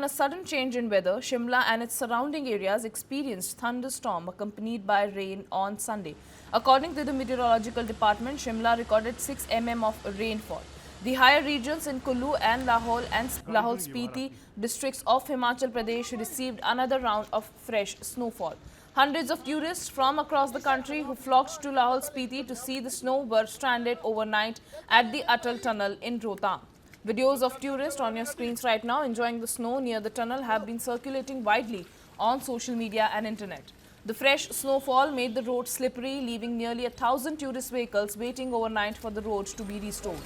A sudden change in weather, Shimla and its surrounding areas experienced thunderstorm accompanied by rain on Sunday. According to the meteorological department, Shimla recorded 6 mm of rainfall. The higher regions in Kullu and Lahore Spiti districts of Himachal Pradesh received another round of fresh snowfall. Hundreds of tourists from across the country who flocked to Lahore Spiti to see the snow were stranded overnight at the Atal Tunnel in Rohtang. Videos of tourists on your screens right now enjoying the snow near the tunnel have been circulating widely on social media and internet. The fresh snowfall made the road slippery, leaving nearly 1,000 tourist vehicles waiting overnight for the road to be restored.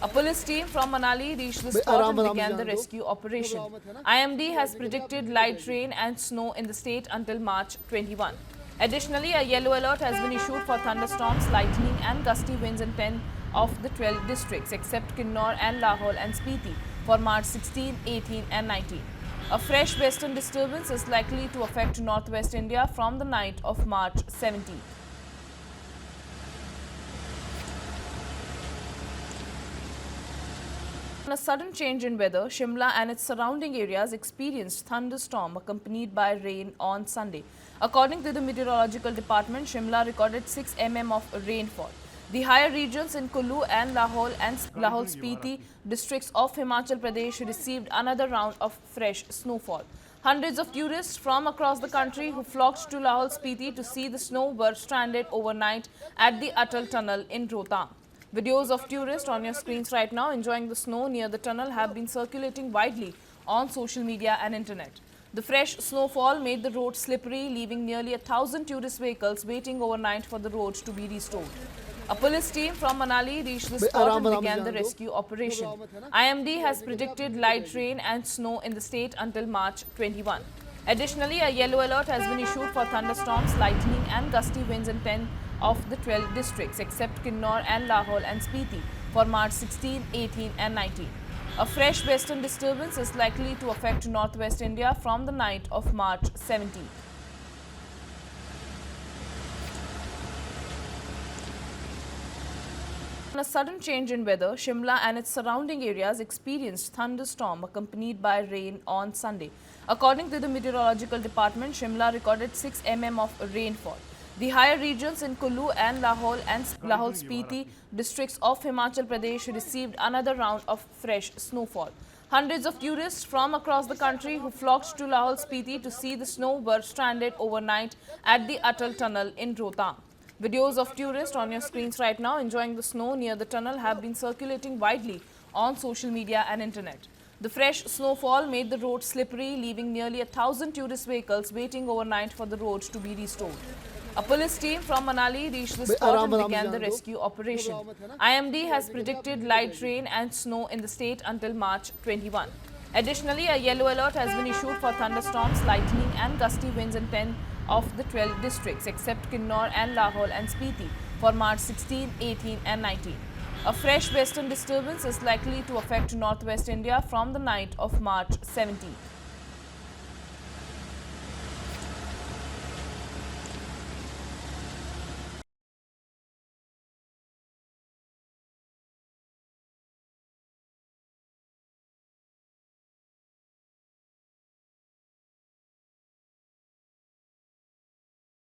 A police team from Manali reached the spot and began the rescue operation. IMD has predicted light rain and snow in the state until March 21. Additionally, a yellow alert has been issued for thunderstorms, lightning and gusty winds in 10 of the 12 districts except Kinnaur and Lahore and Spiti for March 16, 18 and 19. A fresh western disturbance is likely to affect northwest India from the night of March 17. A sudden change in weather, Shimla and its surrounding areas experienced thunderstorm accompanied by rain on Sunday. According to the meteorological department, Shimla recorded 6 mm of rainfall. The higher regions in Kullu and Lahore Spiti districts of Himachal Pradesh received another round of fresh snowfall. Hundreds of tourists from across the country who flocked to Lahore Spiti to see the snow were stranded overnight at the Atal Tunnel in Rohtang. Videos of tourists on your screens right now enjoying the snow near the tunnel have been circulating widely on social media and internet. The fresh snowfall made the road slippery, leaving nearly 1,000 tourist vehicles waiting overnight for the road to be restored. A police team from Manali reached the spot and began the rescue operation. IMD has predicted light rain and snow in the state until March 21. Additionally, a yellow alert has been issued for thunderstorms, lightning and gusty winds in 10 of the 12 districts except Kinnaur and Lahore and Spiti for March 16, 18 and 19. A fresh western disturbance is likely to affect northwest India from the night of March 17. A sudden change in weather, Shimla and its surrounding areas experienced thunderstorm accompanied by rain on Sunday. According to the meteorological department, Shimla recorded 6 mm of rainfall. The higher regions in Kullu and Lahore Spiti districts of Himachal Pradesh received another round of fresh snowfall. Hundreds of tourists from across the country who flocked to Lahore Spiti to see the snow were stranded overnight at the Atal Tunnel in Rohtang. Videos of tourists on your screens right now enjoying the snow near the tunnel have been circulating widely on social media and internet. The fresh snowfall made the road slippery, leaving nearly 1,000 tourist vehicles waiting overnight for the road to be restored. A police team from Manali reached the spot and began the rescue operation. IMD has predicted light rain and snow in the state until March 21. Additionally, a yellow alert has been issued for thunderstorms, lightning and gusty winds in 10 of the 12 districts except Kinnaur and Lahore and Spiti for March 16, 18 and 19. A fresh western disturbance is likely to affect northwest India from the night of March 17.